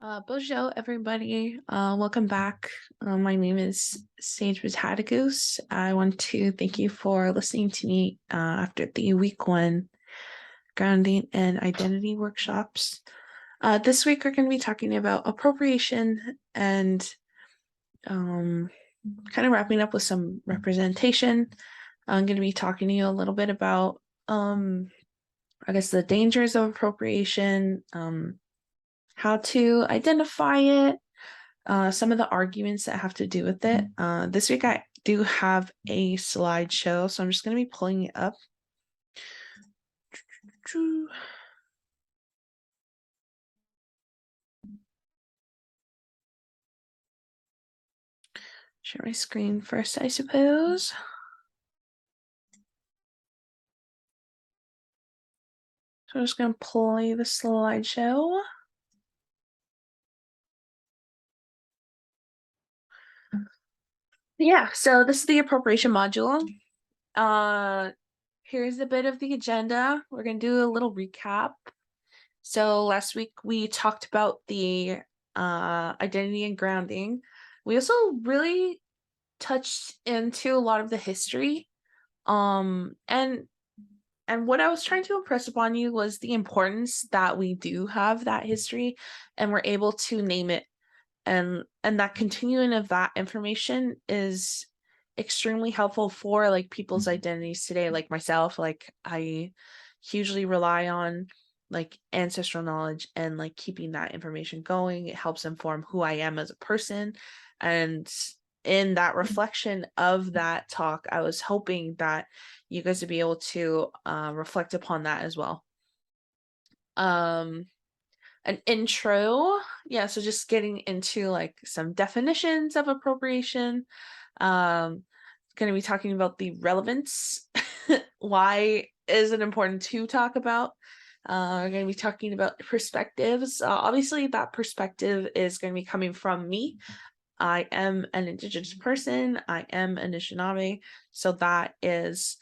Bonjour, everybody. Welcome back. My name is Sage Batatigus. I want to thank you for listening to me after the week one grounding and identity workshops. This week, we're going to be talking about appropriation and kind of wrapping up with some representation. I'm going to be talking to you a little bit about, I guess, the dangers of appropriation, how to identify it, some of the arguments that have to do with it. This week I do have a slideshow, so I'm just going to be pulling it up. Share my screen first, I suppose. So I'm just going to play the slideshow. Yeah, so this is the appropriation module. Here's a bit of the agenda. We're going to do a little recap. So last week we talked about the identity and grounding. We also really touched into a lot of the history. And what I was trying to impress upon you was the importance that we do have that history and we're able to name it. And that continuing of that information is extremely helpful for like people's identities today. Like myself, like I hugely rely on like ancestral knowledge and like keeping that information going. It helps inform who I am as a person. And in that reflection of that talk, I was hoping that you guys would be able to reflect upon that as well. An intro. Yeah, so just getting into like some definitions of appropriation. Going to be talking about the relevance. Why is it important to talk about? We're going to be talking about perspectives. Obviously, that perspective is going to be coming from me. I am an Indigenous person. I am Anishinaabe. So that is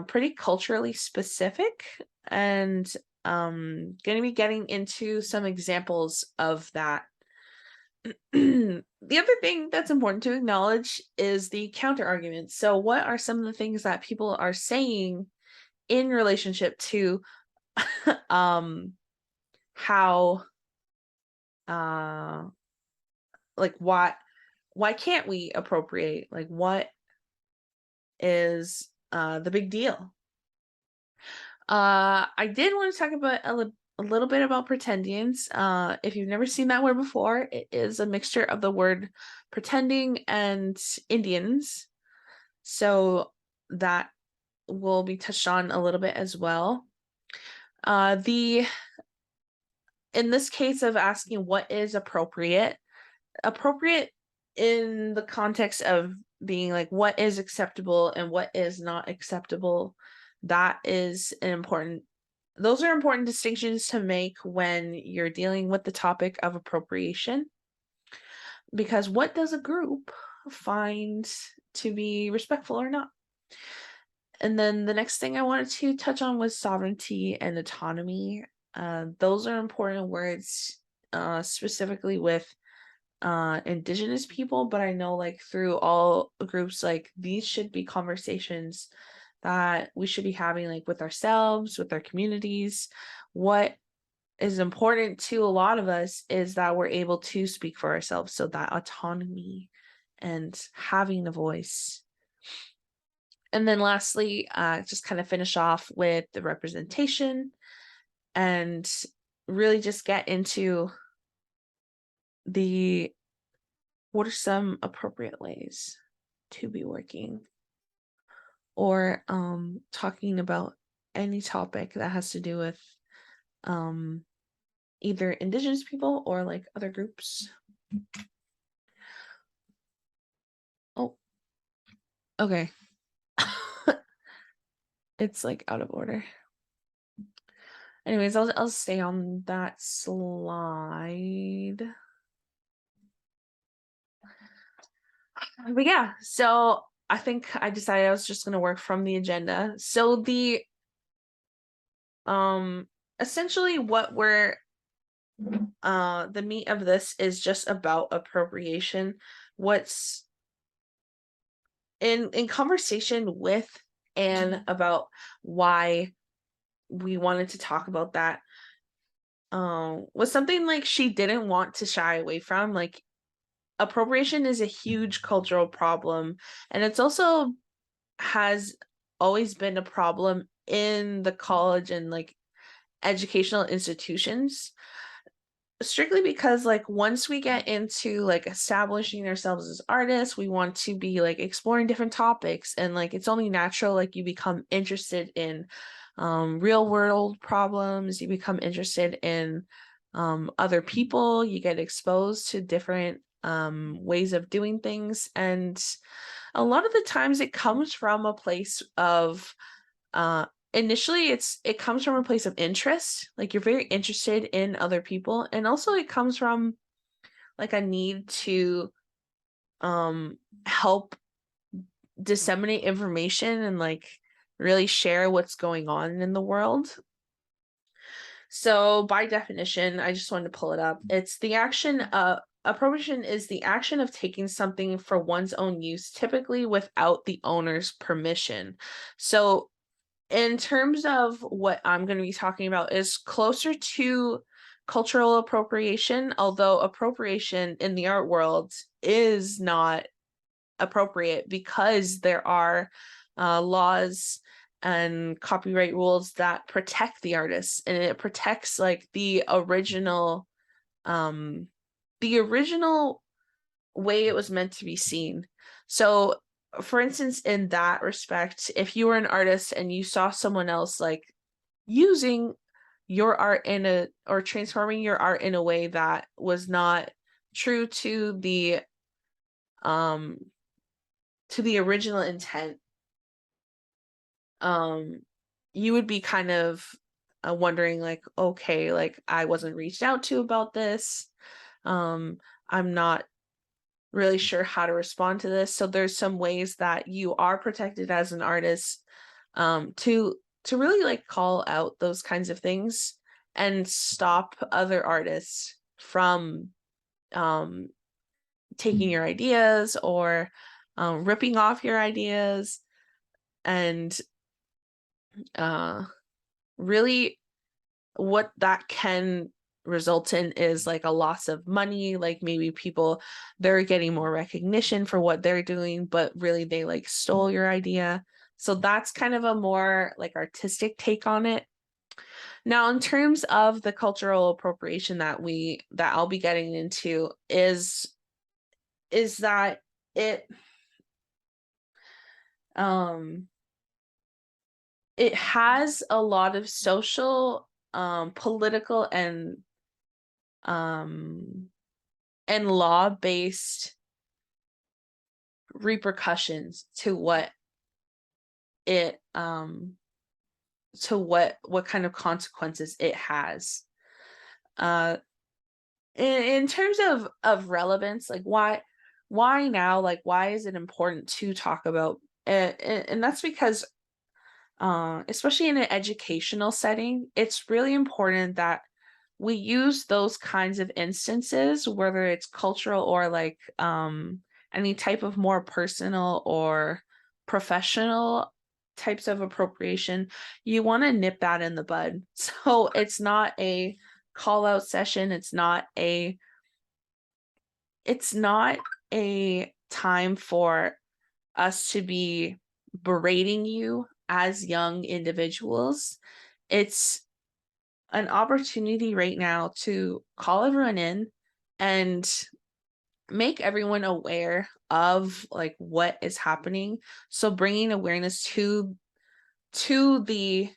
pretty culturally specific, and going to be getting into some examples of that. The other thing that's important to acknowledge is the counter arguments. So what are some of the things that people are saying in relationship to how like why can't we appropriate? Like what is the big deal? I did want to talk about a little bit about pretendians. If you've never seen that word before, it is a mixture of the word pretending and Indians. So that will be touched on a little bit as well. In this case of asking what is appropriate in the context of being like what is acceptable and what is not acceptable, that is those are important distinctions to make when you're dealing with the topic of appropriation, because what does a group find to be respectful or not? And then the next thing I wanted to touch on was sovereignty and autonomy. Those are important words, specifically with Indigenous people, but I know like through all groups, like these should be conversations that we should be having like with ourselves, with our communities. What is important to a lot of us is that we're able to speak for ourselves, so that autonomy and having a voice. And then lastly, just kind of finish off with the representation and really just get into what are some appropriate ways to be working or talking about any topic that has to do with either Indigenous people or like other groups. Oh, okay. It's like out of order. Anyways, I'll stay on that slide. But yeah, so I think I decided I was just going to work from the agenda. So the essentially what we're the meat of this is just about appropriation. What's in conversation with Anne about why we wanted to talk about that, was something like she didn't want to shy away from. Like, appropriation is a huge cultural problem, and it's also has always been a problem in the college and like educational institutions, strictly because like once we get into like establishing ourselves as artists, we want to be like exploring different topics, and like it's only natural, like you become interested in real world problems, you become interested in other people, you get exposed to different ways of doing things, and a lot of the times it comes from a place of uh initially it comes from a place of interest, like you're very interested in other people, and also it comes from like a need to um help disseminate information and like really share what's going on in the world. So by definition, I just wanted to pull it up. It's the action appropriation is the action of taking something for one's own use, typically without the owner's permission. So in terms of what I'm going to be talking about is closer to cultural appropriation, although appropriation in the art world is not appropriate because there are laws and copyright rules that protect the artists, and it protects like um the original way it was meant to be seen. So, for instance, in that respect, if you were an artist and you saw someone else like using your art in a or transforming your art in a way that was not true um to the original intent, um you would be kind of wondering like, okay, like I wasn't reached out to about this. I'm not really sure how to respond to this. So there's some ways that you are protected as an artist, to really like call out those kinds of things and stop other artists from um taking your ideas or ripping off your ideas, and uh really what that can result in is like a loss of money, like maybe people, they're getting more recognition for what they're doing, but really they like stole your idea. So that's kind of a more like artistic take on it. Now, in terms of the cultural appropriation that I'll be getting into is that it um it has a lot of social, political, um and law-based repercussions it um to what kind of consequences it has. Uh in terms of relevance, like why now? Like why is it important to talk about? And that's because especially in an educational setting, it's really important that we use those kinds of instances, whether it's cultural or like any type of more personal or professional types of appropriation. You want to nip that in the bud. So it's not a call out session. It's not a time for us to be berating you as young individuals. It's an opportunity right now to call everyone in and make everyone aware of like what is happening. So bringing awareness to the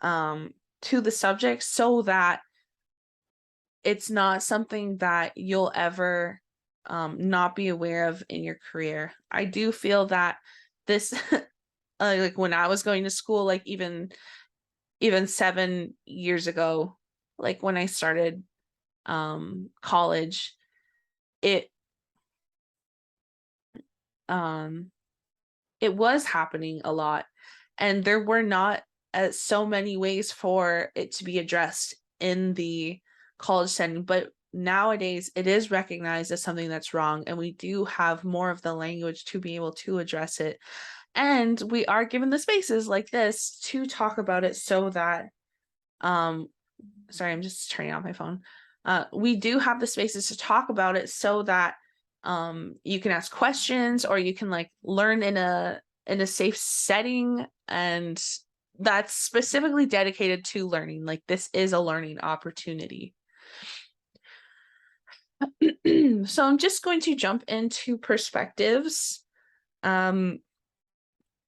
um to the subject so that it's not something that you'll ever not be aware of in your career. I do feel that this like when I was going to school, like even 7 years ago, like when I started college, it um it was happening a lot, and there were not so many ways for it to be addressed in the college setting, but nowadays it is recognized as something that's wrong, and we do have more of the language to be able to address it. And we are given the spaces like this to talk about it so that um sorry, I'm just turning off my phone. We do have the spaces to talk about it so that you can ask questions, or you can like learn in a safe setting, and that's specifically dedicated to learning. Like, this is a learning opportunity. So I'm just going to jump into perspectives. Um,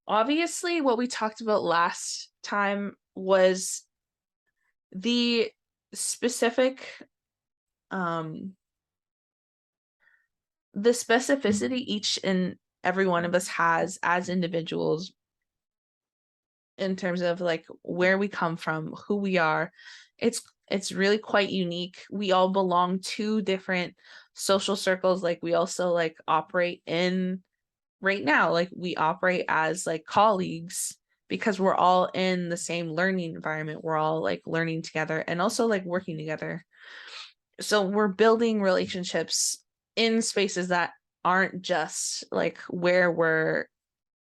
Obviously, what we talked about last time was the specific um the specificity each and every one of us has as individuals, in terms of like where we come from, who we are. It's really quite unique. We all belong to different social circles. Like, we also like operate in right now, like we operate as like colleagues because we're all in the same learning environment. We're all like learning together and also like working together. So we're building relationships in spaces that aren't just like where we're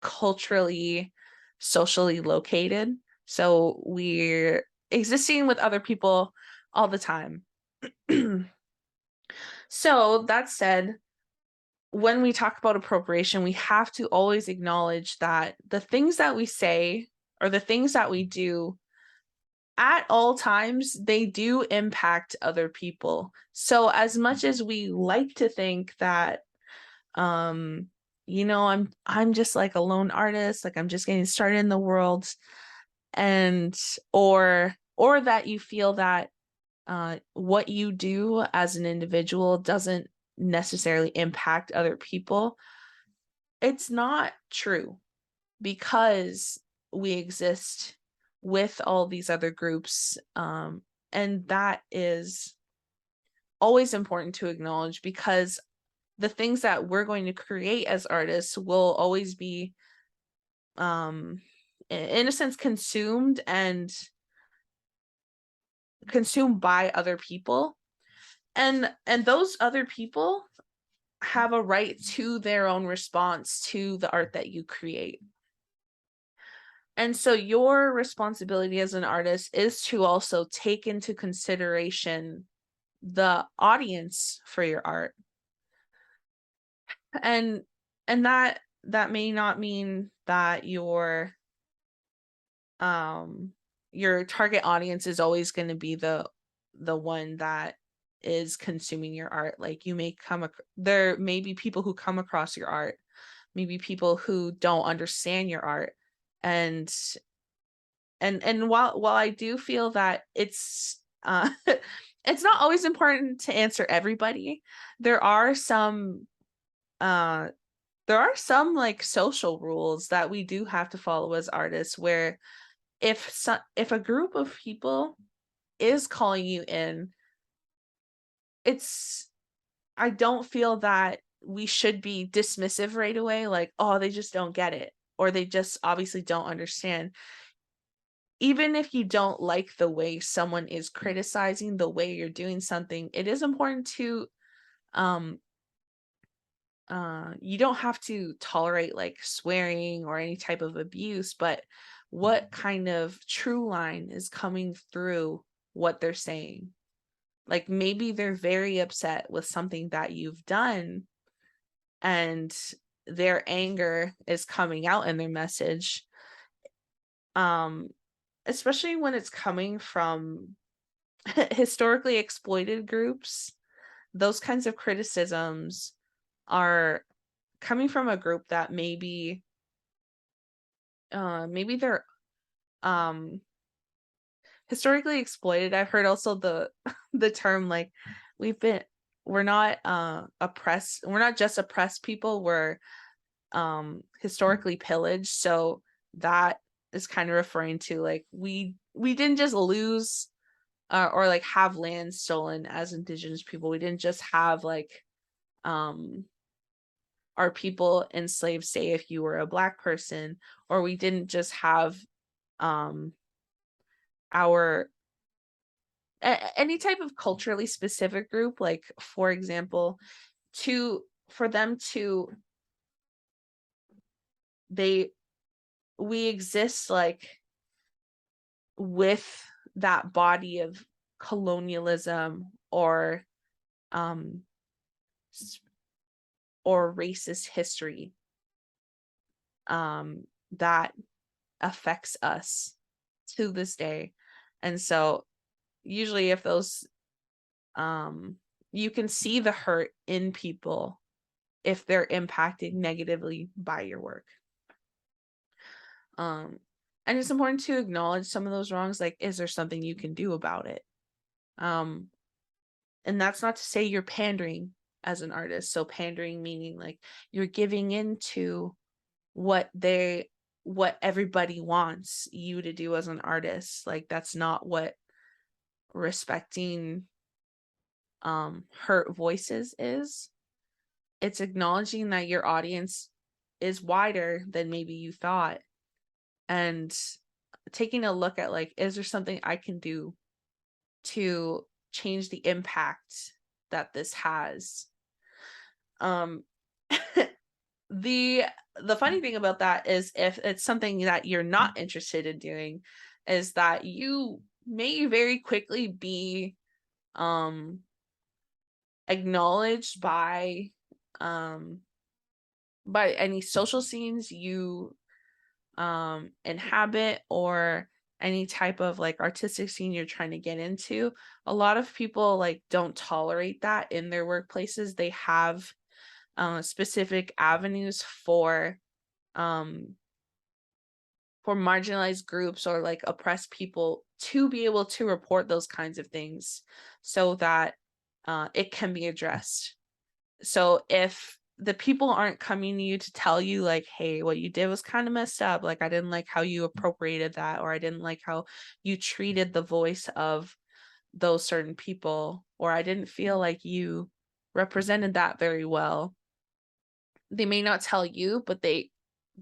culturally, socially located. So we're existing with other people all the time. So that said, when we talk about appropriation, we have to always acknowledge that the things that we say or the things that we do at all times, they do impact other people. So as much as we like to think that I'm just like a lone artist, like I'm just getting started in the world, and or that you feel that what you do as an individual doesn't necessarily impact other people, it's not true, because we exist with all these other groups, and that is always important to acknowledge, because the things that we're going to create as artists will always be in a sense consumed by other people, and those other people have a right to their own response to the art that you create. And so your responsibility as an artist is to also take into consideration the audience for your art. And that may not mean that your target audience is always going to be the one that is consuming your art. Like, you may there may be people who come across your art, maybe people who don't understand your art, and while I do feel that it's it's not always important to answer everybody, there are some uh like social rules that we do have to follow as artists, where if a group of people is calling you in, it's I don't feel that we should be dismissive right away, like, oh, they just don't get it, or they just obviously don't understand. Even if you don't like the way someone is criticizing the way you're doing something, it is important to um you don't have to tolerate like swearing or any type of abuse, but what kind of true line is coming through what they're saying? Like, maybe they're very upset with something that you've done, and their anger is coming out in their message. Um, Especially when it's coming from historically exploited groups, those kinds of criticisms are coming from a group that maybe they're um historically exploited. I've heard also the the term like we've been we're not oppressed, we're not just oppressed people, we're historically pillaged. So that is kind of referring to like we didn't just lose or like have land stolen as indigenous people. We didn't just have like um our people enslaved, say if you were a black person, or we didn't just have um our any type of culturally specific group, like for example, for them to they we exist like with that body of colonialism um s- or racist history that affects us to this day. And so usually if those you can see the hurt in people if they're impacted negatively by your work. um and it's important to acknowledge some of those wrongs, like is there something you can do about it? um and that's not to say you're pandering as an artist. So pandering meaning like you're giving into what everybody wants you to do as an artist. Like that's not what respecting hurt voices is. It's acknowledging that your audience is wider than maybe you thought, and taking a look at like, is there something I can do to change the impact that this has? um the funny thing about that is, if it's something that you're not interested in doing, is that you may very quickly be um acknowledged by any social scenes you inhabit, or any type of like artistic scene you're trying to get into. A lot of people like don't tolerate that in their workplaces. They have specific avenues um for marginalized groups or like oppressed people to be able to report those kinds of things, so that it can be addressed. So if the people aren't coming to you to tell you like, hey, what you did was kind of messed up, like I didn't like how you appropriated that, or I didn't like how you treated the voice of those certain people, or I didn't feel like you represented that very well, they may not tell you, but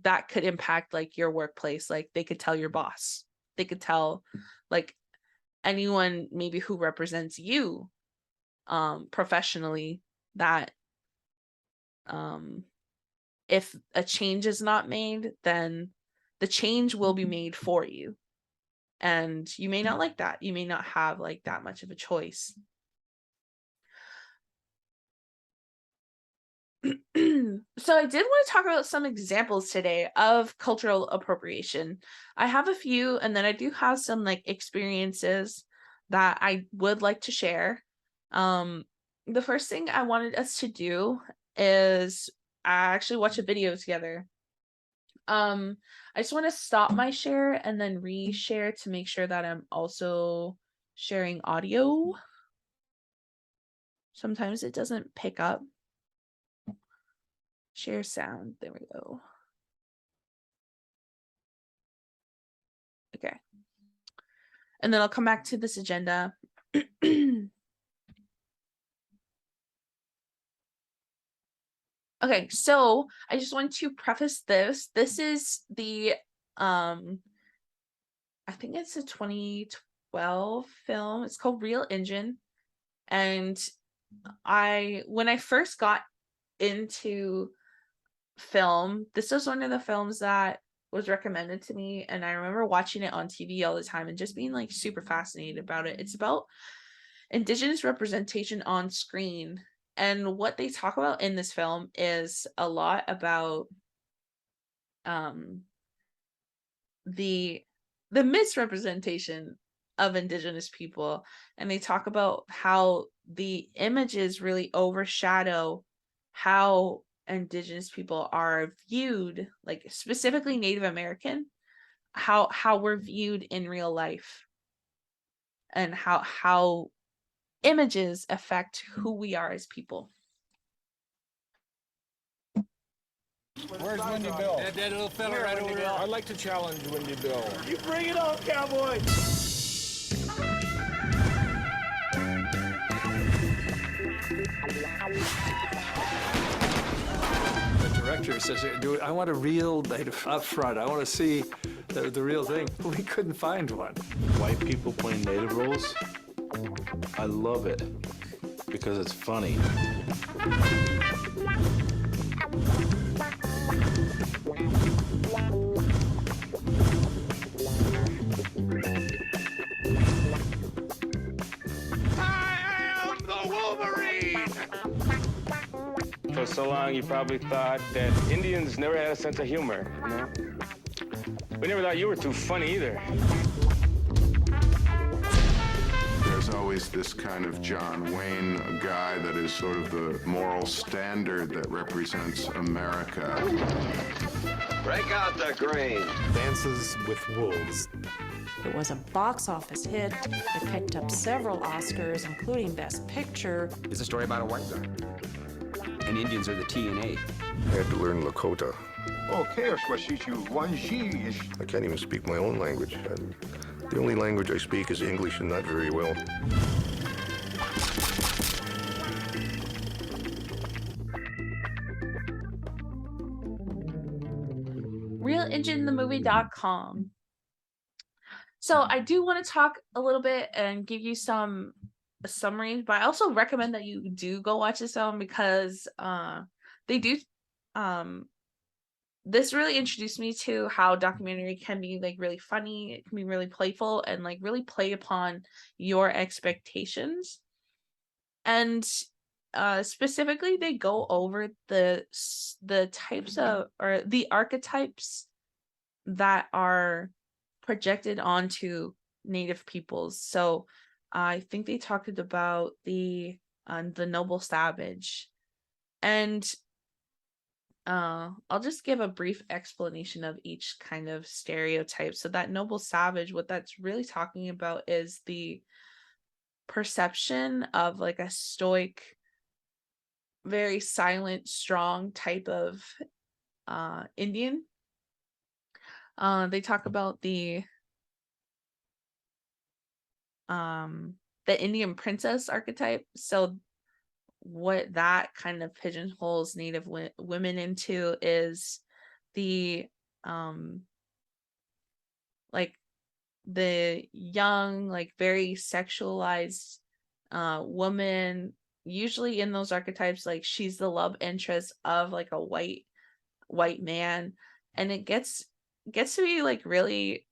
that could impact like your workplace. Like they could tell your boss, they could tell like anyone maybe who represents you professionally, that um if a change is not made, then the change will be made for you, and you may not like that. You may not have like that much of a choice. So I did want to talk about some examples today of cultural appropriation. I have a few, and then I do have some like experiences that I would like to share. The first thing I wanted us to do is actually watch a video together. I just want to stop my share and then re-share to make sure that I'm also sharing audio. Sometimes it doesn't pick up. Share sound. There we go. Okay. And then I'll come back to this agenda. Okay, so I just want to preface this. This is the I think it's a 2012 film. It's called Real Engine. And when I first got into film, this was one of the films that was recommended to me, and I remember watching it on TV all the time and just being like super fascinated about it. It's about Indigenous representation on screen, and what they talk about in this film is a lot about um the misrepresentation of Indigenous people, and they talk about how the images really overshadow how Indigenous people are viewed, like specifically Native American, how we're viewed in real life, and how images affect who we are as people. Where's Windy Bill? That little fella right over there. I'd like to challenge Windy Bill. You bring it on, cowboy! The director says, I want a real native up front. I want to see the real thing. We couldn't find one. White people playing native roles I love it because it's funny. For so long, you probably thought that Indians never had a sense of humor, you know? We never thought you were too funny either. There's always this kind of John Wayne guy that is sort of the moral standard that represents America. Break out the green. Dances with Wolves. It was a box office hit. It picked up several Oscars, including Best Picture. It's a story about a white guy. And Indians are the TNA. I had to learn Lakota. Okay, I can't even speak my own language. The only language I speak is English, and not very well. RealEngineTheMovie.com. So I do want to talk a little bit and give you some summaries, but I also recommend that you do go watch this film because they do this really introduced me to how documentary can be like really funny, it can be really playful, and like really play upon your expectations. And specifically they go over the types of, or the archetypes that are projected onto Native peoples. So I think they talked about the noble savage, and I'll just give a brief explanation of each kind of stereotype. So that noble savage, what that's really talking about is the perception of like a stoic, very silent, strong type of Indian. They talk about the Indian princess archetype. So what that kind of pigeonholes Native women into is the like the young, like very sexualized woman, usually in those archetypes, like she's the love interest of like a white man, and it gets to be like really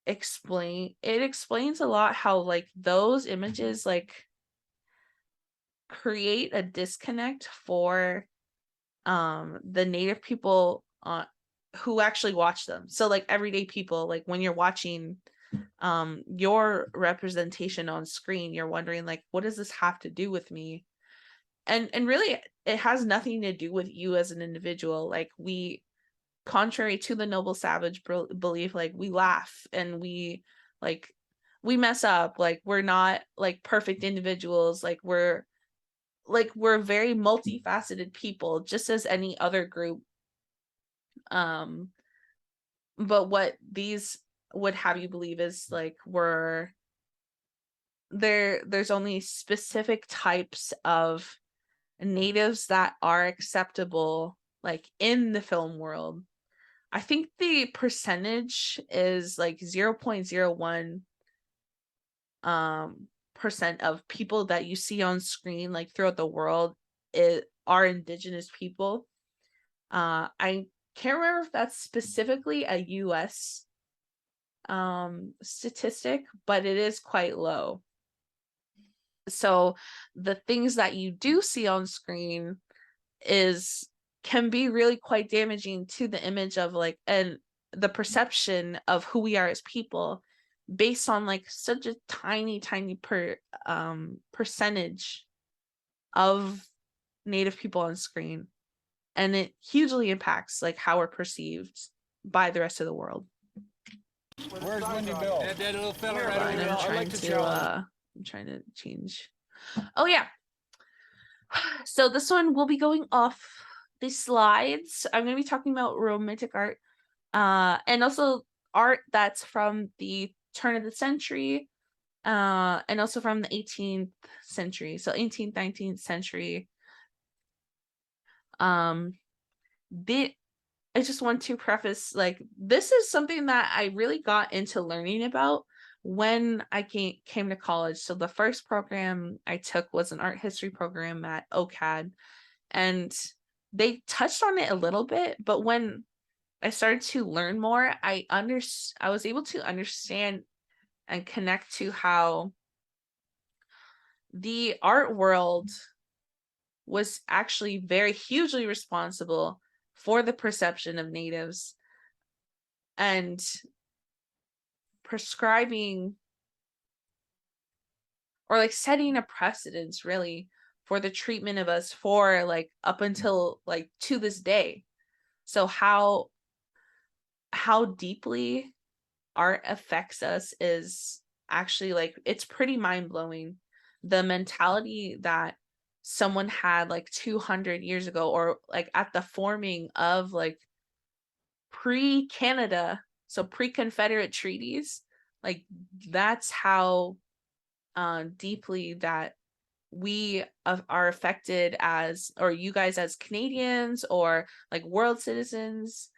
explains a lot how like those images like create a disconnect for the Native people who actually watch them. So like everyday people, like when you're watching your representation on screen, you're wondering like, what does this have to do with me? And really it has nothing to do with you as an individual. Like we, contrary to the noble savage belief, like we laugh and we mess up, like we're not like perfect individuals, like we're very multifaceted people, just as any other group. But what these would have you believe is like there's only specific types of natives that are acceptable, like in the film world. I think the percentage is like 0.01 percent of people that you see on screen like throughout the world are indigenous people. I can't remember if that's specifically a US statistic, but it is quite low. So the things that you do see on screen can be really quite damaging to the image of like, and the perception of who we are as people, based on like such a tiny percentage of Native people on screen, and it hugely impacts like how we're perceived by the rest of the world. Where's Windy Bill? That little fella right over And there. I'm trying to change. Oh yeah. So this one will be going off the slides. I'm going to be talking about romantic art, and also art that's from the turn of the century, and also from the 18th century. So 18th, 19th century. I just want to preface, like, this is something that I really got into learning about when I came to college, so the first program I took was an art history program at OCAD, and they touched on it a little bit, but when I started to learn more, I was able to understand and connect to how the art world was actually very hugely responsible for the perception of natives and prescribing or like setting a precedence really for the treatment of us for like up until like to this day. So how deeply art affects us is actually like it's pretty mind-blowing. The mentality that someone had like 200 years ago or like at the forming of like pre-Canada, so pre-Confederate treaties, like that's how deeply that we are affected as, or you guys as Canadians or like world citizens,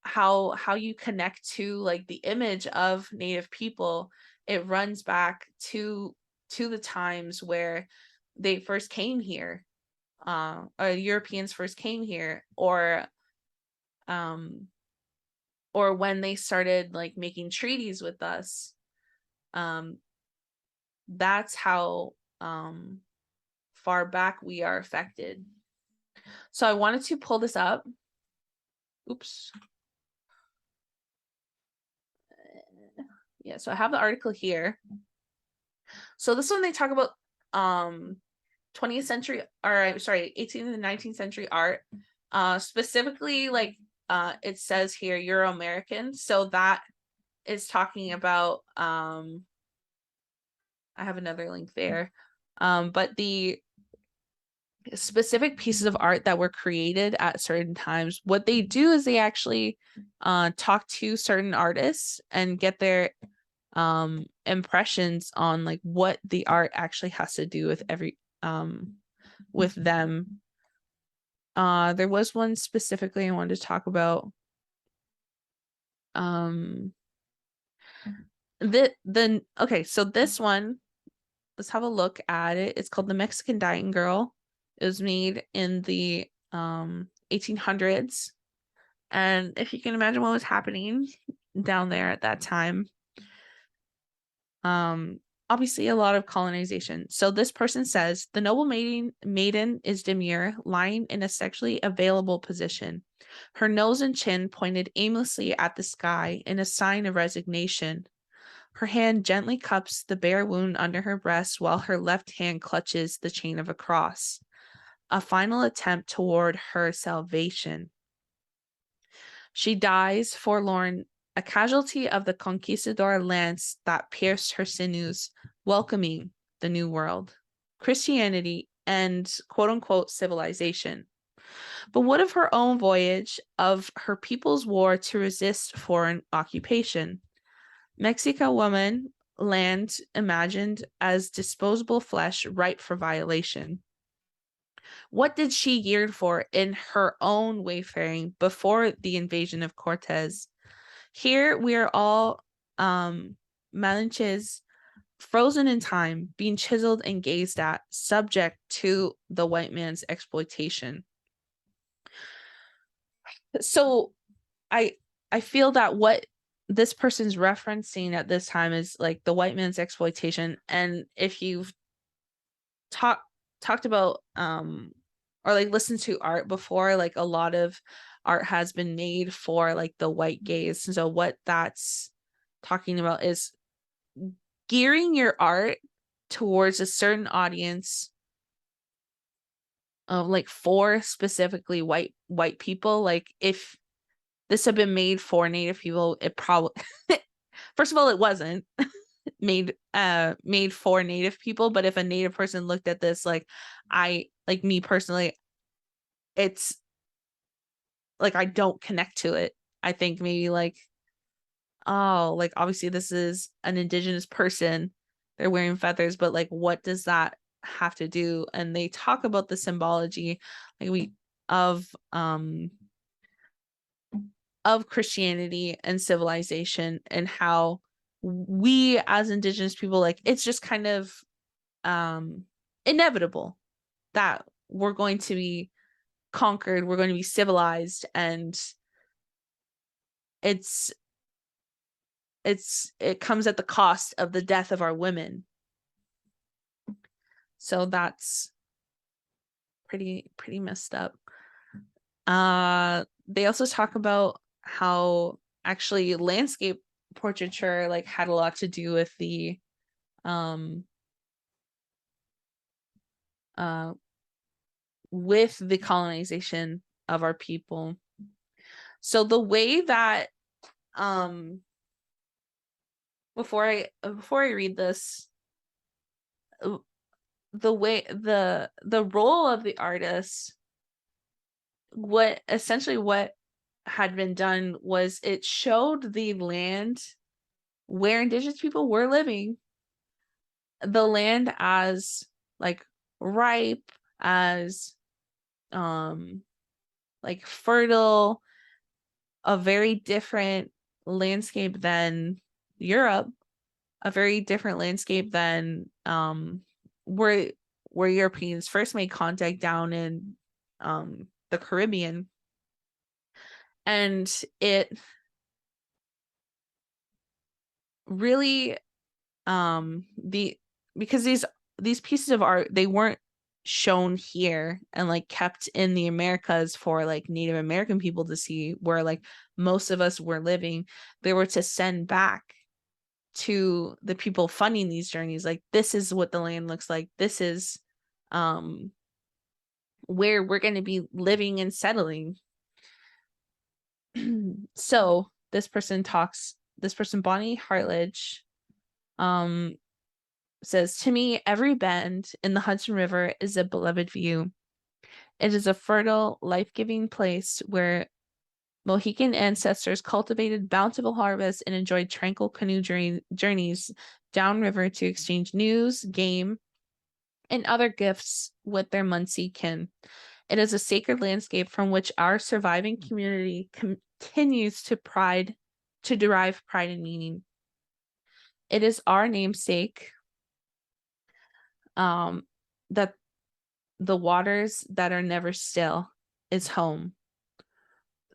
how you connect to like the image of Native people. It runs back to the times where they first came here, or Europeans first came here, um or when they started like making treaties with us. um that's how far back we are affected. So I wanted to pull this up. Oops. Yeah, so I have the article here. So this one they talk about 20th century, or sorry, 18th and 19th century art. Specifically like it says here Euro-American. So that is talking about I have another link there. But the specific pieces of art that were created at certain times, what they do is they actually talk to certain artists and get their impressions on like what the art actually has to do with every with them. There was one specifically I wanted to talk about. The okay, so this one, let's have a look at it. It's called The Mexican Dying Girl. It was made in the 1800s. And if you can imagine what was happening down there at that time, obviously a lot of colonization. So this person says the noble maiden is demure, lying in a sexually available position, her nose and chin pointed aimlessly at the sky in a sign of resignation. Her hand gently cups the bare wound under her breast while her left hand clutches the chain of a cross, a final attempt toward her salvation. She dies forlorn, a casualty of the conquistador lance that pierced her sinews, welcoming the New World, Christianity, and quote unquote civilization. But what of her own voyage, of her people's war to resist foreign occupation? Mexico woman, land imagined as disposable flesh ripe for violation. What did she yearn for in her own wayfaring before the invasion of Cortez? Here we are all Malinches, frozen in time, being chiseled and gazed at, subject to the white man's exploitation. So I feel that what this person's referencing at this time is like the white man's exploitation. And if you've talked about or like listened to art before, like a lot of art has been made for like the white gaze. And so what that's talking about is gearing your art towards a certain audience, like for specifically white people. Like if this had been made for Native people, it probably first of all, it wasn't made for Native people. But if a Native person looked at this, like me personally, it's like I don't connect to it. I think maybe like, oh, like obviously this is an indigenous person, they're wearing feathers, but like what does that have to do? And they talk about the symbology like of Christianity and civilization, and how we as indigenous people, like, it's just kind of inevitable that we're going to be conquered, we're going to be civilized, and it's it comes at the cost of the death of our women. So that's pretty messed up. They also talk about how actually landscape portraiture like had a lot to do with the with the colonization of our people. So the way that before I read this, the way the role of the artist, what had been done was it showed the land where indigenous people were living, the land as like ripe, as like fertile, a very different landscape than Europe, a very different landscape than where Europeans first made contact down in the Caribbean. And it really because these pieces of art, they weren't shown here and like kept in the Americas for like Native American people to see, where like most of us were living. They were to send back to the people funding these journeys, like, this is what the land looks like, this is where we're going to be living and settling. So this person, Bonnie Hartledge, says, to me, every bend in the Hudson River is a beloved view. It is a fertile, life-giving place where Mohican ancestors cultivated bountiful harvests and enjoyed tranquil canoe journeys downriver to exchange news, game, and other gifts with their Munsee kin. It is a sacred landscape from which our surviving community continues to derive pride and meaning. It is our namesake, that the waters that are never still is home.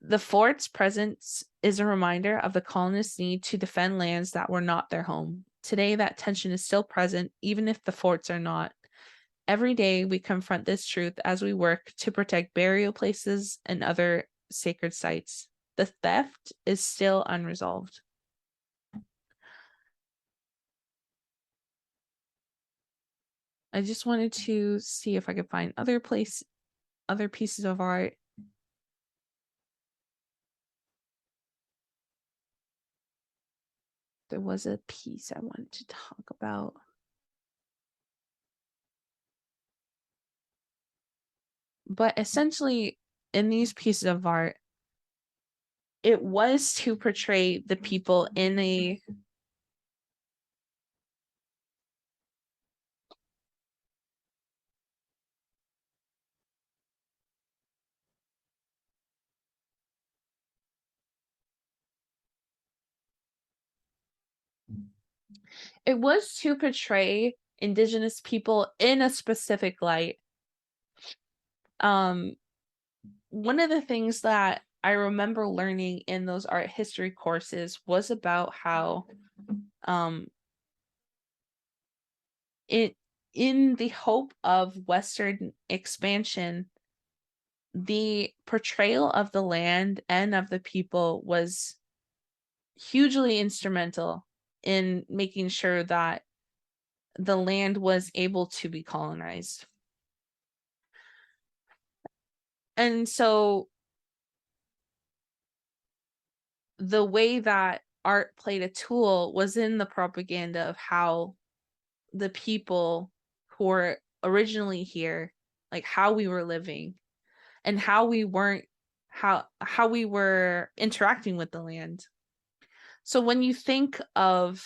The fort's presence is a reminder of the colonists' need to defend lands that were not their home. Today, that tension is still present, even if the forts are not. Every day, we confront this truth as we work to protect burial places and other sacred sites. The theft is still unresolved. I just wanted to see if I could find other pieces of art. There was a piece I wanted to talk about. But essentially, in these pieces of art, it was to portray the people in a it was to portray indigenous people in a specific light. One of the things that I remember learning in those art history courses was about how in the hope of Western expansion, the portrayal of the land and of the people was hugely instrumental in making sure that the land was able to be colonized. And so the way that art played a tool was in the propaganda of how the people who were originally here, like how we were living and how we weren't, how we were interacting with the land. So when you think of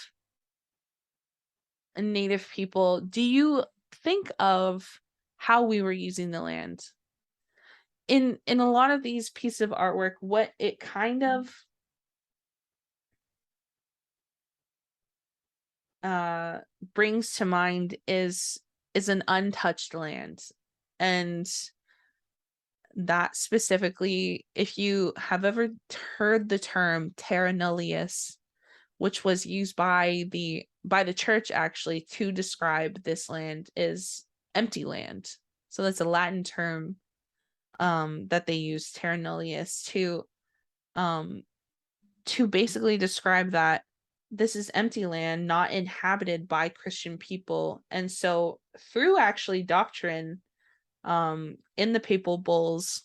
Native people, do you think of how we were using the land? In a lot of these pieces of artwork, what it kind of brings to mind is an untouched land. And that specifically, if you have ever heard the term terra nullius, which was used by the church actually to describe this land, is empty land. So that's a Latin term that they use, terra nullius, to basically describe that this is empty land, not inhabited by Christian people. And so through actually doctrine, in the papal bulls,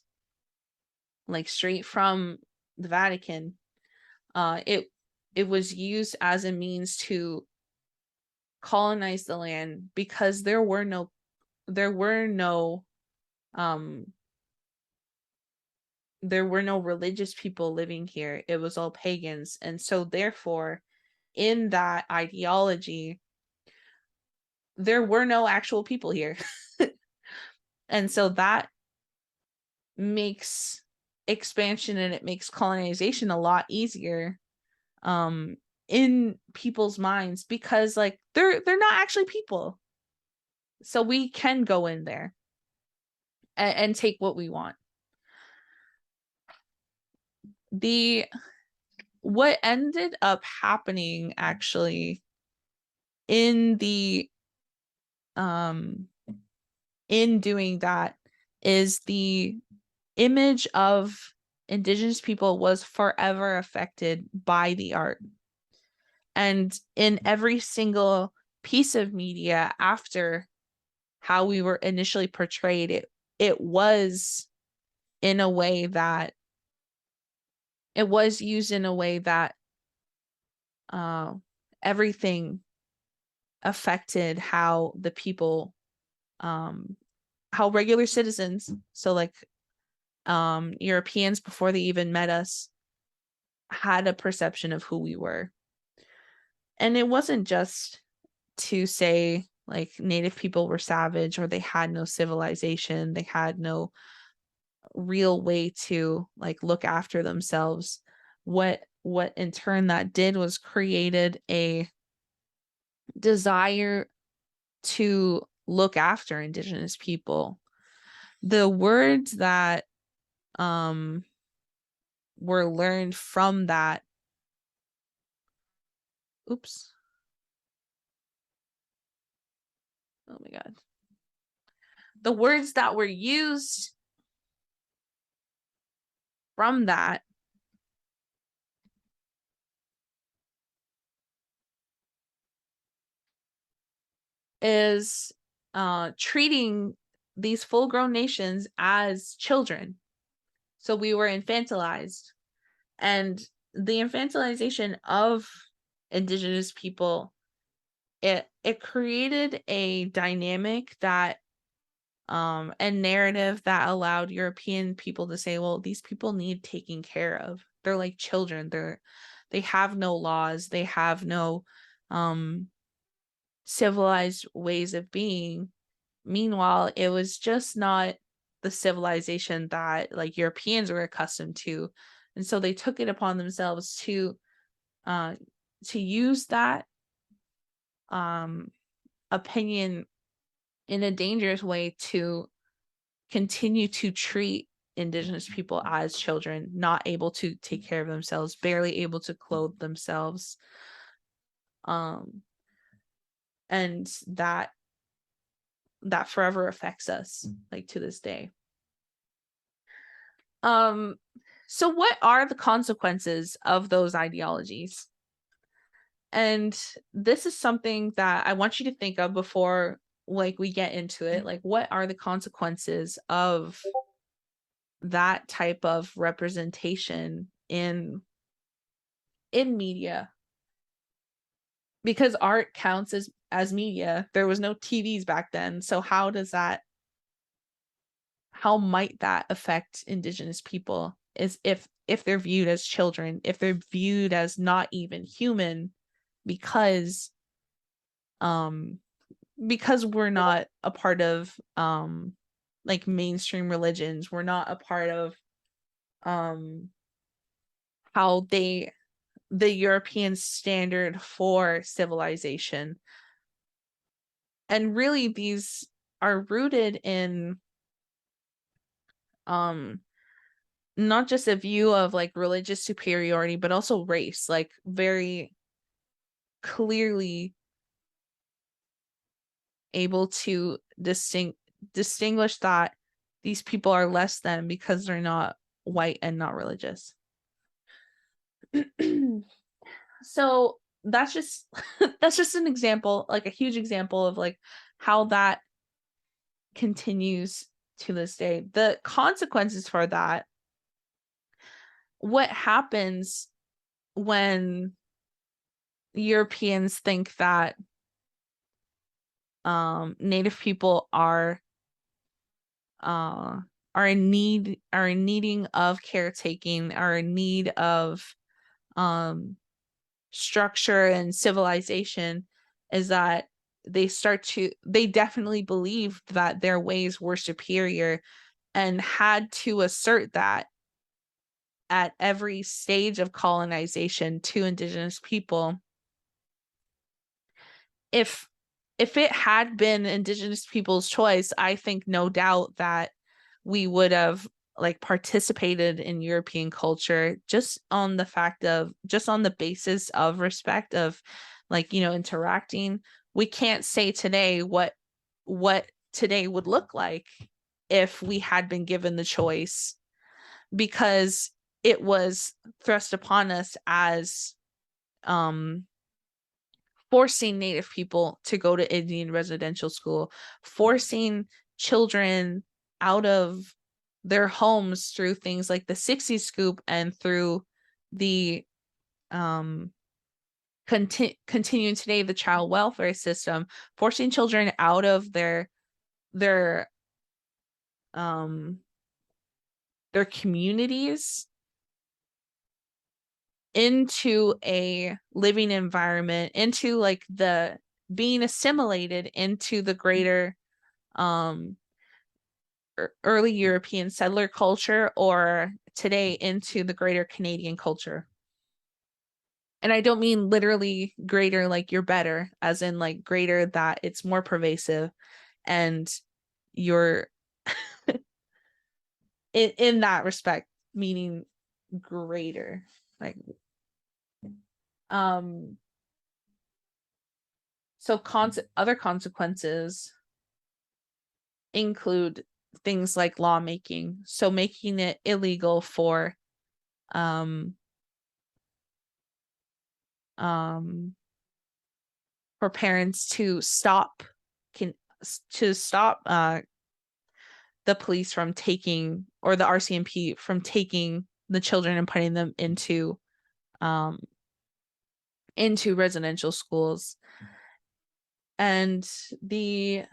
like straight from the Vatican, it was used as a means to colonize the land, because there were no um religious people living here. It was all pagans. And so therefore, in that ideology, there were no actual people here. And so that makes expansion, and it makes colonization a lot easier in people's minds, because like they're not actually people. So we can go in there and take what we want. What ended up happening actually in the in doing that is the image of Indigenous people was forever affected by the art. And in every single piece of media after how we were initially portrayed, it was in a way that it was used in a way that everything affected how the people, how regular citizens, so like Europeans before they even met us, had a perception of who we were. And it wasn't just to say like Native people were savage, or they had no civilization, they had no real way to like look after themselves. What in turn that did was created a desire to look after Indigenous people. The words that were learned from that, oops, oh my god, the words that were used from that is treating these full-grown nations as children. So we were infantilized, and the infantilization of Indigenous people, it created a dynamic that and narrative that allowed European people to say, well, these people need taking care of. They're like children. They have no laws. They have no civilized ways of being. Meanwhile, it was just not the civilization that like Europeans were accustomed to. And so they took it upon themselves to use that opinion in a dangerous way to continue to treat Indigenous people as children, not able to take care of themselves, barely able to clothe themselves. And that forever affects us, like to this day. So what are the consequences of those ideologies? And this is something that I want you to think of before like we get into it. Like, what are the consequences of that type of representation in media? Because art counts as media. There was no TVs back then. So how might that affect Indigenous people, is if they're viewed as children, if they're viewed as not even human, because we're not a part of like mainstream religions. We're not a part of how they the European standard for civilization. And really these are rooted in not just a view of like religious superiority, but also race, like very clearly able to distinguish that these people are less than because they're not white and not religious. So that's just that's just an example, like a huge example of like how that continues to this day. The consequences for that, what happens when Europeans think that Native people are in needing of caretaking, are in need of structure and civilization, is that they definitely believed that their ways were superior and had to assert that at every stage of colonization to indigenous people. If it had been indigenous people's choice, I think no doubt that we would have like participated in European culture just on the basis of respect of like, interacting. We can't say today what today would look like if we had been given the choice, because it was thrust upon us as forcing Native people to go to Indian residential school, forcing children out of their homes through things like the 60s scoop and through the continuing today the child welfare system, forcing children out of their communities into a living environment, into like the being assimilated into the greater early European settler culture, or today into the greater Canadian culture. And I don't mean literally greater like you're better, as in like greater that it's more pervasive and you're in that respect, meaning greater. Like so other consequences include things like lawmaking, so making it illegal for parents to stop the police from taking, or the RCMP from taking the children and putting them into residential schools. And the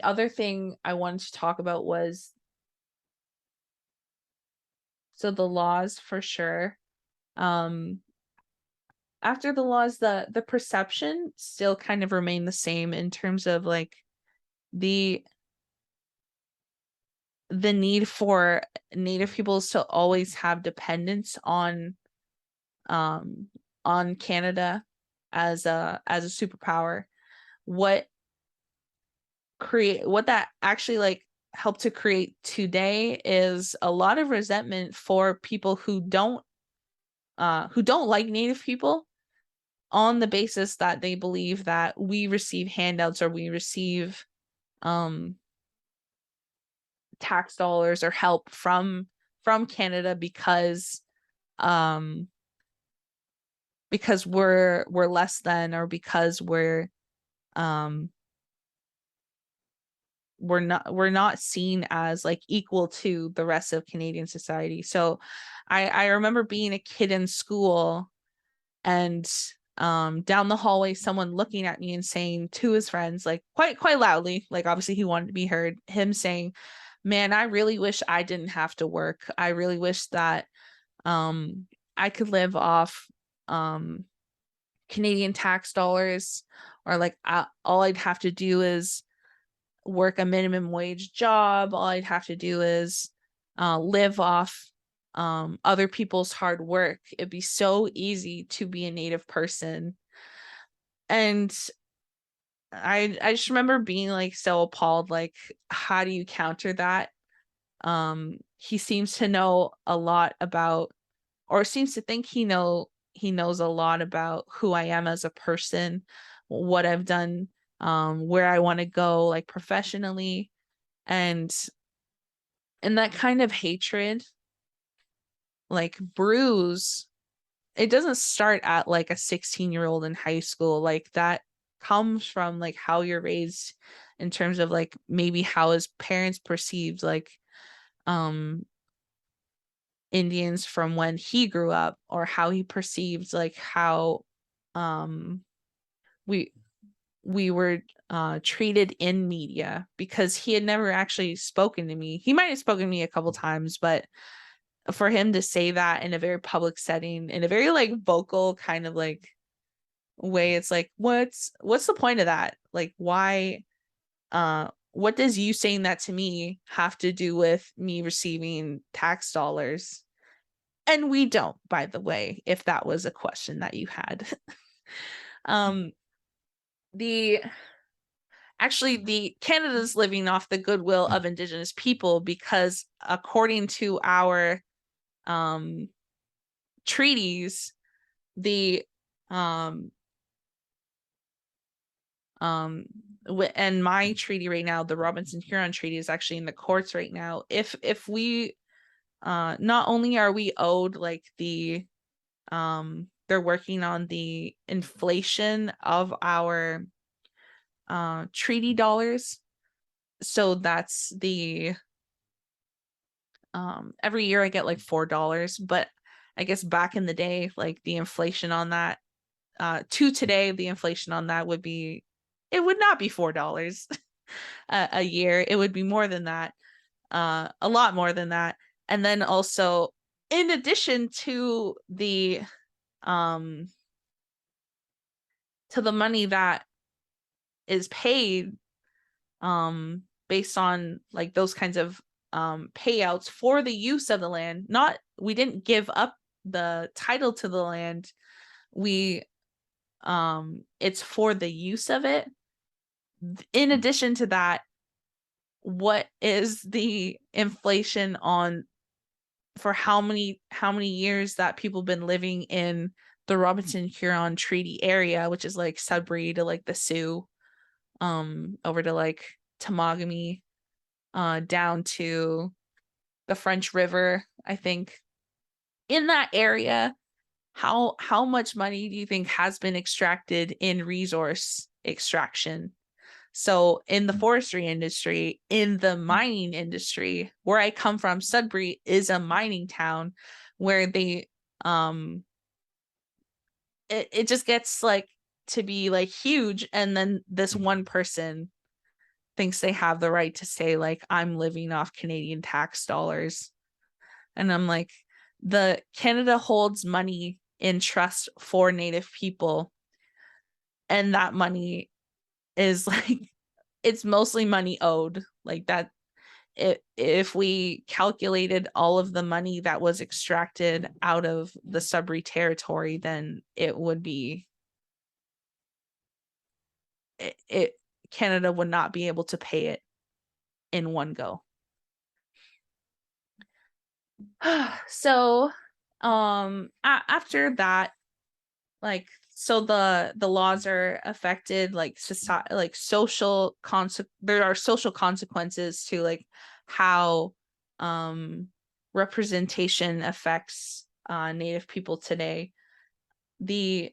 other thing I wanted to talk about was, so the laws for sure. After the laws, the perception still kind of remained the same in terms of like the need for Native peoples to always have dependence on Canada as a superpower. What that actually like helped to create today is a lot of resentment for people who don't like Native people, on the basis that they believe that we receive handouts or we receive tax dollars or help from Canada because we're less than, or because we're not seen as like equal to the rest of Canadian society. So I remember being a kid in school and down the hallway someone looking at me and saying to his friends, like quite loudly, like obviously he wanted to be heard, him saying, "Man, I really wish I didn't have to work. I really wish that I could live off Canadian tax dollars, or like all I'd have to do is work a minimum wage job. All I'd have to do is live off other people's hard work. It'd be so easy to be a Native person. And I just remember being like so appalled, like, how do you counter that? He seems to know a lot about, or seems to think he knows a lot about who I am as a person, what I've done, where I want to go like professionally, and that kind of hatred like brews. It doesn't start at like a 16-year-old in high school. Like that comes from like how you're raised in terms of like maybe how his parents perceived like um Indians from when he grew up, or how he perceived like how um we we were treated in media, because he had never actually spoken to me. He might have spoken to me a couple times, but for him to say that in a very public setting, in a very like vocal kind of like way, it's like, what's the point of that? Like, why what does you saying that to me have to do with me receiving tax dollars? And we don't, by the way, if that was a question that you had. um the Actually, the Canada's living off the goodwill of Indigenous people, because according to our treaties, the um and my treaty right now, the Robinson Huron Treaty, is actually in the courts right now. If we not only are we owed like the they're working on the inflation of our treaty dollars. So that's the every year I get like $4, but I guess back in the day, like the inflation on that to today, the inflation on that would be, it would not be $4 a year. It would be more than that, a lot more than that. And then also, in addition um to the money that is paid based on like those kinds of payouts for the use of the land, not, we didn't give up the title to the land, we it's for the use of it. In addition to that, what is the inflation on, for how many years that people been living in the Robinson Huron Treaty area, which is like Sudbury to like the Sioux, over to like Temagami, down to the French River, I think. In that area, how much money do you think has been extracted in resource extraction? So in the forestry industry, in the mining industry, where I come from, Sudbury is a mining town where they it just gets like to be like huge, and then this one person thinks they have the right to say like, I'm living off Canadian tax dollars. And I'm like, the Canada holds money in trust for Native people, and that money is like, it's mostly money owed. Like that, if we calculated all of the money that was extracted out of the Sudbury territory, then it would be it Canada would not be able to pay it in one go. So after that, like, so the laws are affected, like society, like there are social consequences to like how representation affects Native people today. The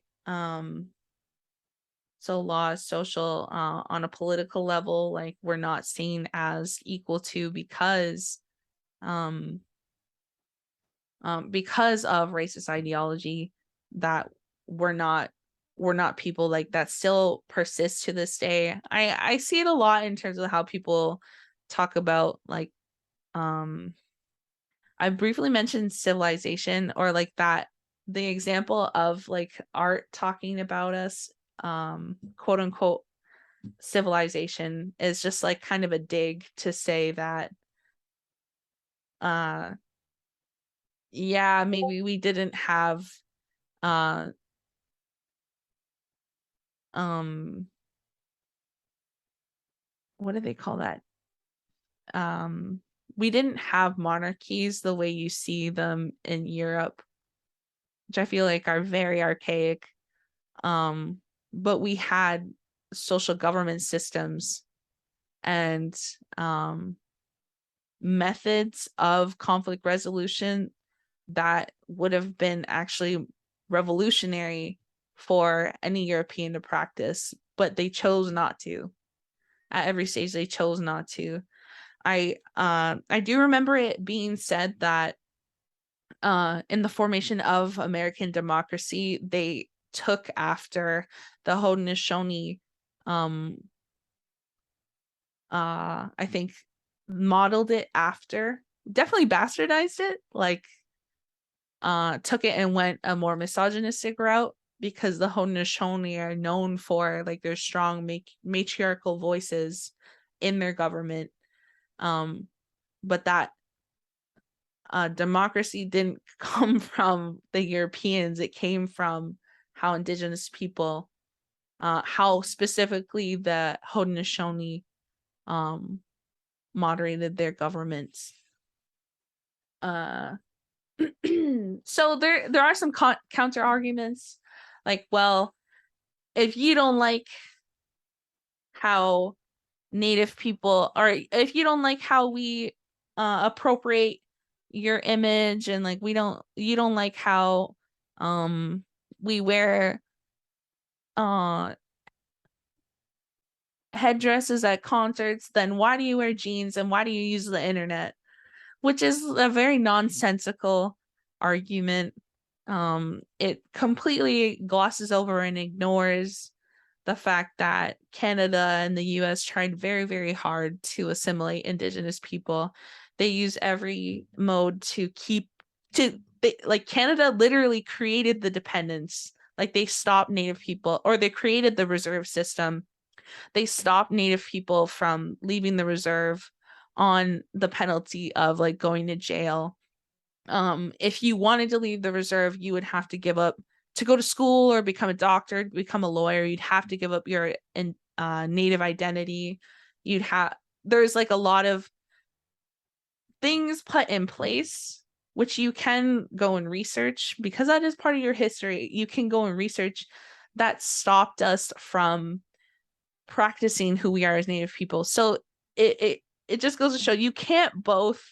so law is social, on a political level, like we're not seen as equal to, because of racist ideology, that we're not people like that still persists to this day. I see it a lot in terms of how people talk about like I briefly mentioned civilization, or like that, the example of like art talking about us, quote unquote, civilization is just like kind of a dig to say that yeah, maybe we didn't have uh um what do they call that? We didn't have monarchies the way you see them in Europe, which I feel like are very archaic. But we had social government systems and methods of conflict resolution that would have been actually revolutionary for any European to practice, but they chose not to. At every stage, they chose not to. I do remember it being said that in the formation of American democracy, they took after the Haudenosaunee, I think modeled it after, definitely bastardized it, like took it and went a more misogynistic route because the Haudenosaunee are known for like their strong matriarchal voices in their government. But that democracy didn't come from the Europeans. It came from how indigenous people, how specifically the Haudenosaunee moderated their governments. So there are some counter arguments, like, well, if you don't like how Native people, or if you don't like how we appropriate your image, and like you don't like how we wear headdresses at concerts, then why do you wear jeans and why do you use the internet? Which is a very nonsensical argument. It completely glosses over and ignores the fact that Canada and the US tried very, very hard to assimilate Indigenous people. They use every mode to like Canada literally created the dependence. Like they stopped Native people, or they created the reserve system. They stopped Native people from leaving the reserve on the penalty of like going to jail. If you wanted to leave the reserve, you would have to give up to go to school or become a doctor, become a lawyer. You'd have to give up your Native identity. There's like a lot of things put in place, which you can go and research because that is part of your history. You can go and research that stopped us from practicing who we are as Native people. So it just goes to show you can't both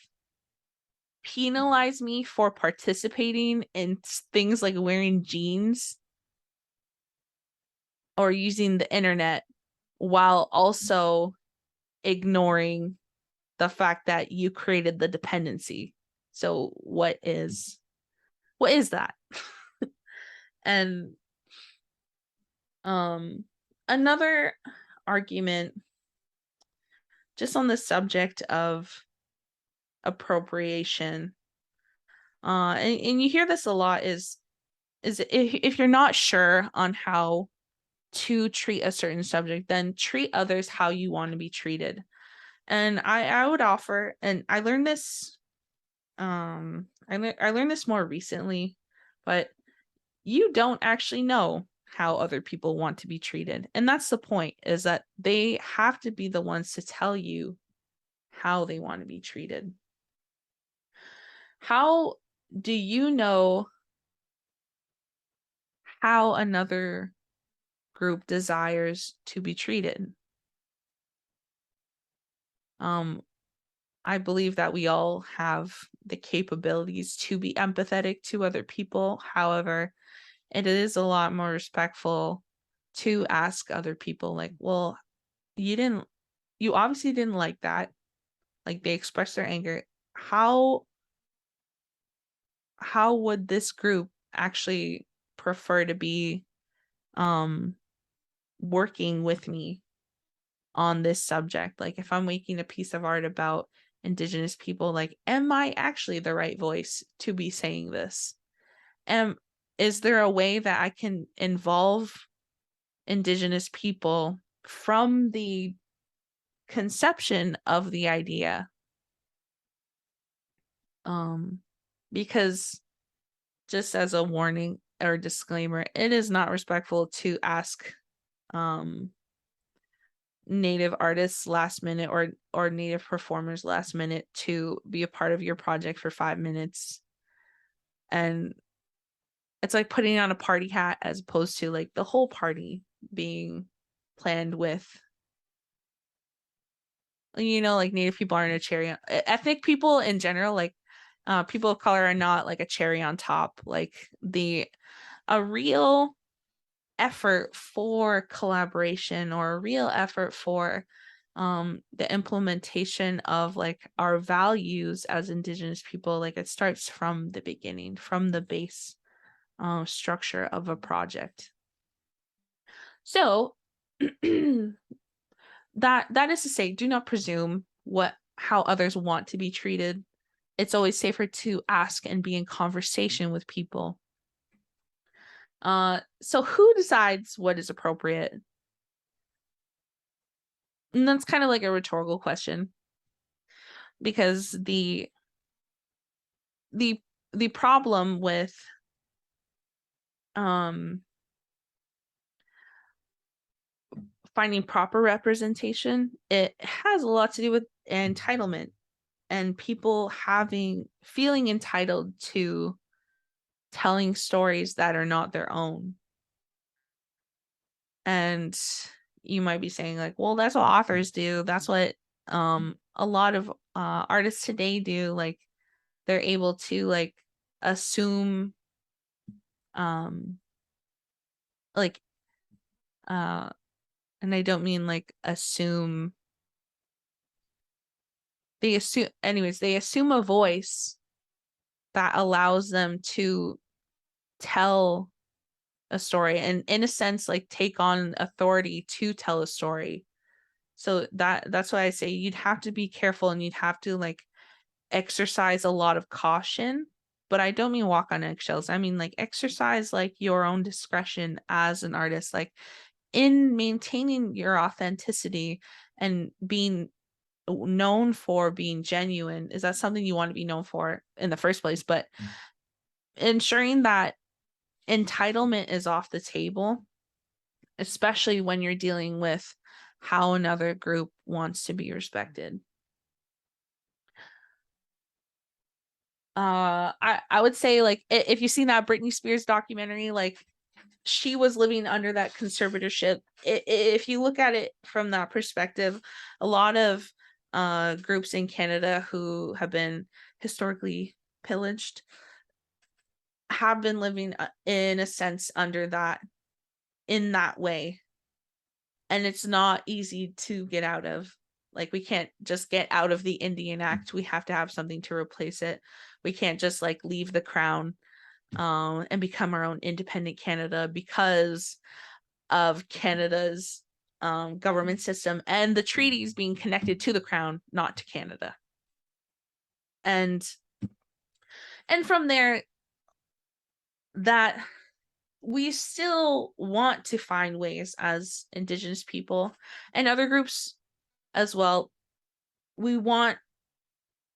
penalize me for participating in things like wearing jeans or using the internet while also ignoring the fact that you created the dependency. So what is that? And another argument just on the subject of appropriation, and you hear this a lot, is if you're not sure on how to treat a certain subject, then treat others how you want to be treated. And I would offer, and I learned this I learned this more recently, but you don't actually know how other people want to be treated. And that's the point, is that they have to be the ones to tell you how they want to be treated. How do you know how another group desires to be treated? I believe that we all have the capabilities to be empathetic to other people. However, it is a lot more respectful to ask other people, like, well, you obviously didn't like that. Like they express their anger. How would this group actually prefer to be working with me on this subject? Like if I'm making a piece of art about Indigenous people, like, am I actually the right voice to be saying this? And is there a way that I can involve Indigenous people from the conception of the idea. Because just as a warning or disclaimer, it is not respectful to ask native artists last minute or native performers last minute to be a part of your project for 5 minutes. And it's like putting on a party hat as opposed to like the whole party being planned with, like native people aren't a cherry ethnic people in general, like people of color are not like a cherry on top. Like a real effort for collaboration or a real effort for the implementation of like our values as Indigenous people, like it starts from the beginning, from the base structure of a project. So that is to say, do not presume how others want to be treated. It's always safer to ask and be in conversation with people. So who decides what is appropriate? And that's kind of like a rhetorical question, because the problem with finding proper representation, it has a lot to do with entitlement and people feeling entitled to telling stories that are not their own. And you might be saying like, well, that's what authors do. That's what a lot of artists today do. Like they're able to like assume like and I don't mean like assume, they assume a voice that allows them to tell a story and in a sense like take on authority to tell a story. So that's why I say you'd have to be careful and you'd have to like exercise a lot of caution, but I don't mean walk on eggshells. I mean like exercise like your own discretion as an artist, like in maintaining your authenticity and being known for being genuine. Is that something you want to be known for in the first place? But ensuring that entitlement is off the table, especially when you're dealing with how another group wants to be respected. I would say like if you've seen that Britney Spears documentary, like she was living under that conservatorship. If you look at it from that perspective, a lot of groups in Canada who have been historically pillaged have been living in a sense under that, in that way, and it's not easy to get out of. Like we can't just get out of the Indian Act, we have to have something to replace it. We can't just like leave the crown and become our own independent Canada because of Canada's government system and the treaties being connected to the crown, not to Canada. And from there, that we still want to find ways as Indigenous people and other groups as well. We want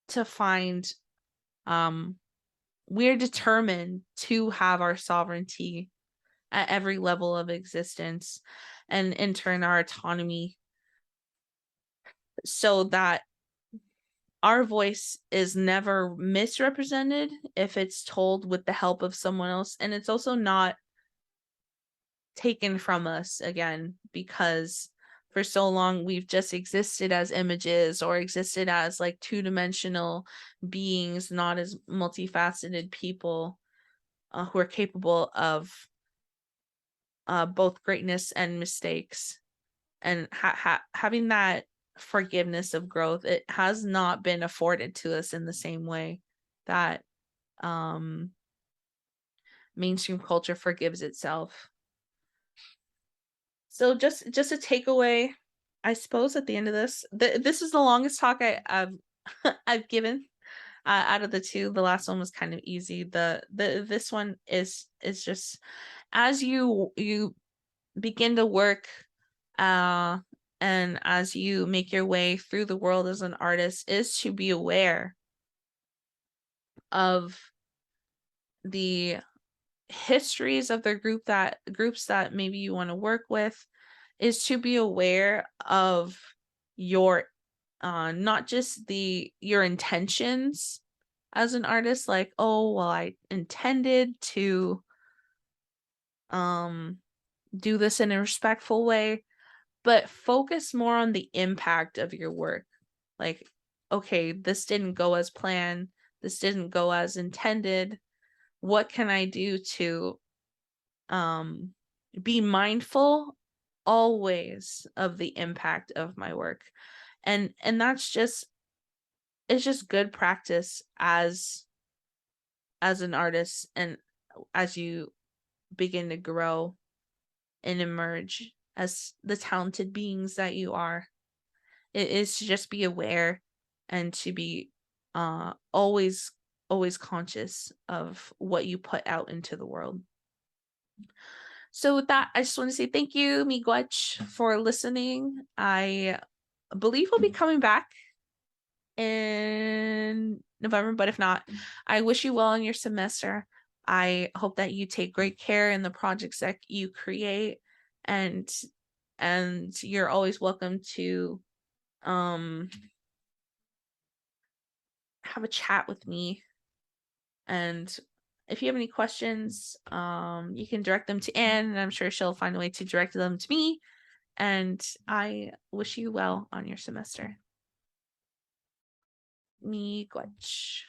to find we're determined to have our sovereignty at every level of existence, and in turn our autonomy, so that our voice is never misrepresented if it's told with the help of someone else, and it's also not taken from us again, because for so long we've just existed as images or existed as like two-dimensional beings, not as multifaceted people who are capable of both greatness and mistakes. And having that forgiveness of growth, it has not been afforded to us in the same way that mainstream culture forgives itself. So just a takeaway, I suppose, at the end of this. This is the longest talk I've I've given out of the two. The last one was kind of easy. This one is just as you begin to work and as you make your way through the world as an artist, is to be aware of the histories of the groups that maybe you want to work with, is to be aware of your not just your intentions as an artist, like, oh well, I intended to do this in a respectful way, but focus more on the impact of your work. Like, okay, this didn't go as planned, this didn't go as intended. What can I do to be mindful always of the impact of my work? And that's just, it's just good practice as an artist, and as you begin to grow and emerge as the talented beings that you are. It is to just be aware and to be always conscious of what you put out into the world. So with that, I just want to say thank you, Miigwech, for listening. I believe we'll be coming back in November, but if not, I wish you well in your semester. I hope that you take great care in the projects that you create, and you're always welcome to have a chat with me. And if you have any questions, you can direct them to Anne, and I'm sure she'll find a way to direct them to me. And I wish you well on your semester. Miigwech.